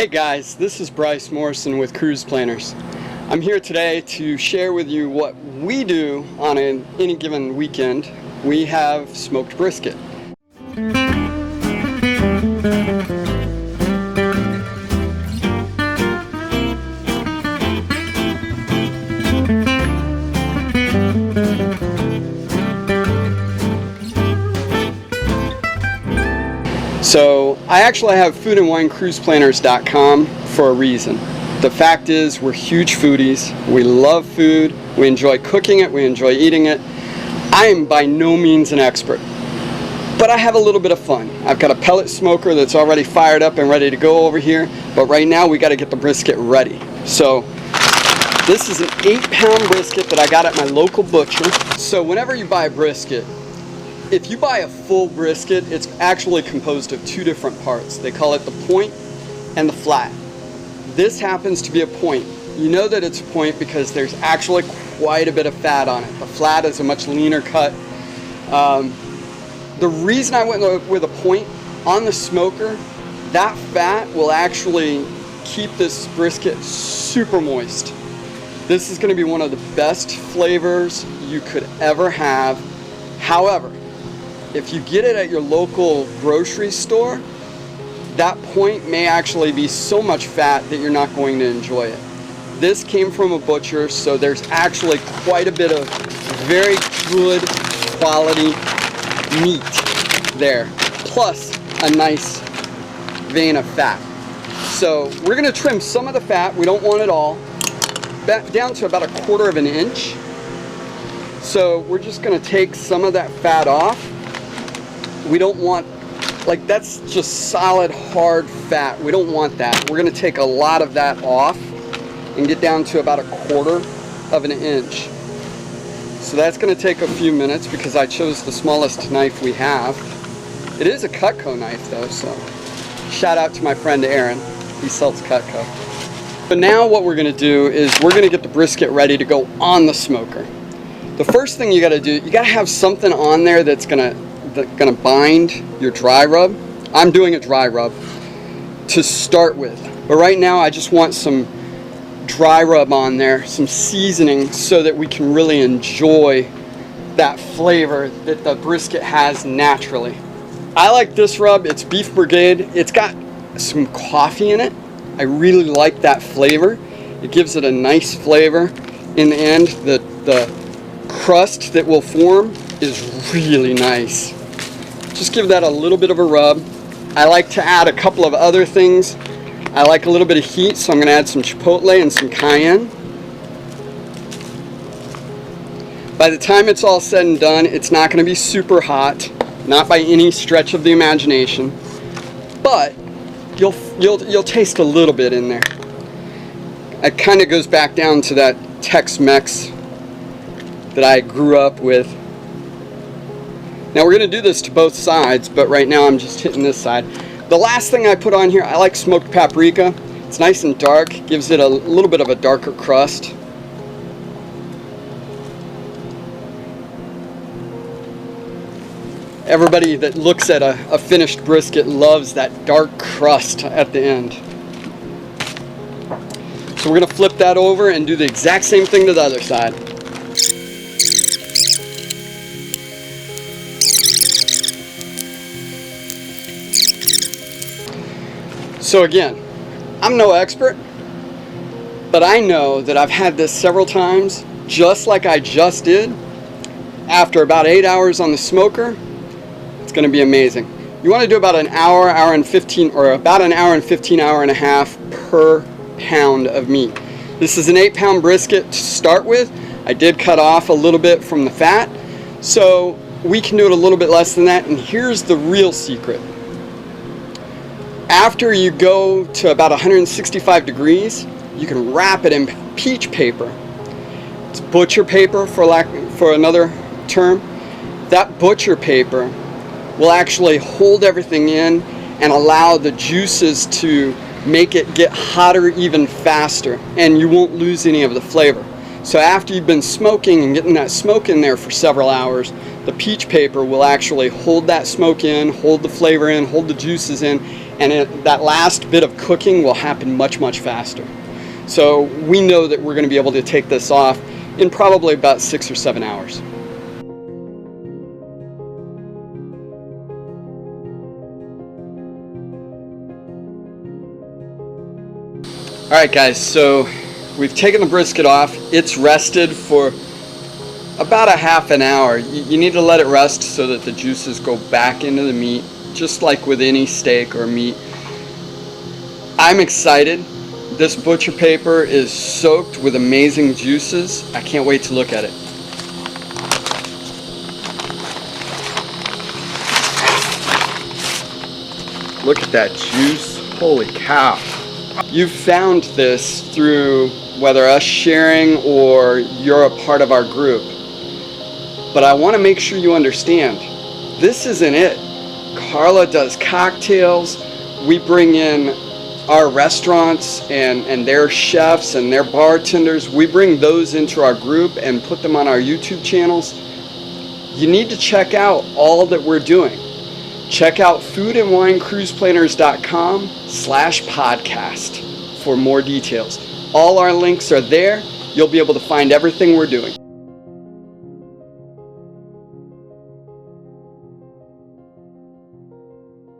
Hey guys, this is Bryce Morrison with Cruise Planners. I'm here today to share with you what we do on any given weekend. We have smoked brisket. So I actually have foodandwinecruiseplanners.com for a reason. The fact is, we're huge foodies. We love food. We enjoy cooking it. We enjoy eating it. I am by no means an expert, but I have a little bit of fun. I've got a pellet smoker that's already fired up and ready to go over here, but right now we got to get the brisket ready. So this is an 8-pound brisket that I got at my local butcher. So whenever you buy a brisket, if you buy a full brisket, it's actually composed of two different parts. They call it the point and the flat. This happens to be a point. You know that it's a point because there's actually quite a bit of fat on it. The flat is a much leaner cut. The reason I went with a point on the smoker, that fat will actually keep this brisket super moist. This is going to be one of the best flavors you could ever have. However, if you get it at your local grocery store, that point may actually be so much fat that you're not going to enjoy it. This came from a butcher, so there's actually quite a bit of very good quality meat there, plus a nice vein of fat. So we're going to trim some of the fat. We don't want it all. Back down to about 1/4 of an inch. So we're just going to take some of that fat off. We don't want, like, that's just solid hard fat. We don't want that. We're going to take a lot of that off and get down to about 1/4 of an inch. So that's going to take a few minutes because I chose the smallest knife we have. It is a Cutco knife though, so shout out to my friend Aaron. He sells Cutco. But now what we're going to do is we're going to get the brisket ready to go on the smoker. The first thing you got to do, you got to have something on there that's going to bind your dry rub. I'm doing a dry rub to start with, but right now I just want some dry rub on there, some seasoning, so that we can really enjoy that flavor that the brisket has naturally. I like this rub. It's Beef Brigade. It's got some coffee in it. I really like that flavor. It gives it a nice flavor. In the end, the crust that will form is really nice. Just give that a little bit of a rub. I like to add a couple of other things. I like a little bit of heat, so I'm going to add some chipotle and some cayenne. By the time it's all said and done, it's not going to be super hot, not by any stretch of the imagination, but you'll taste a little bit in there. It kind of goes back down to that Tex-Mex that I grew up with. Now we're going to do this to both sides, but right now I'm just hitting this side. The last thing I put on here, I like smoked paprika. It's nice and dark, gives it a little bit of a darker crust. Everybody that looks at a finished brisket loves that dark crust at the end. So we're going to flip that over and do the exact same thing to the other side. So again, I'm no expert, but I know that I've had this several times, just like I just did. After about 8 hours on the smoker, it's going to be amazing. You want to do about an hour, hour and 15, or about an hour and 15, hour and a half per pound of meat. This is an 8-pound brisket to start with. I did cut off a little bit from the fat, so we can do it a little bit less than that. And here's the real secret. After you go to about 165 degrees, you can wrap it in peach paper. It's butcher paper, for another term. That butcher paper will actually hold everything in and allow the juices to make it get hotter even faster, and you won't lose any of the flavor. So after you've been smoking and getting that smoke in there for several hours, the peach paper will actually hold that smoke in, hold the flavor in, hold the juices in, and that last bit of cooking will happen much, much faster. So we know that we're going to be able to take this off in probably about 6 or 7 hours. All right, guys, so we've taken the brisket off. It's rested for about a half an hour. You need to let it rest so that the juices go back into the meat, just like with any steak or meat. I'm excited. This butcher paper is soaked with amazing juices. I can't wait to look at it. Look at that juice. Holy cow. You've found this through whether us sharing or you're a part of our group. But I want to make sure you understand, this isn't it. Carla does cocktails. We bring in our restaurants and their chefs and their bartenders. We bring those into our group and put them on our YouTube channels. You need to check out all that we're doing. Check out foodandwinecruiseplanners.com/podcast for more details. All our links are there. You'll be able to find everything we're doing.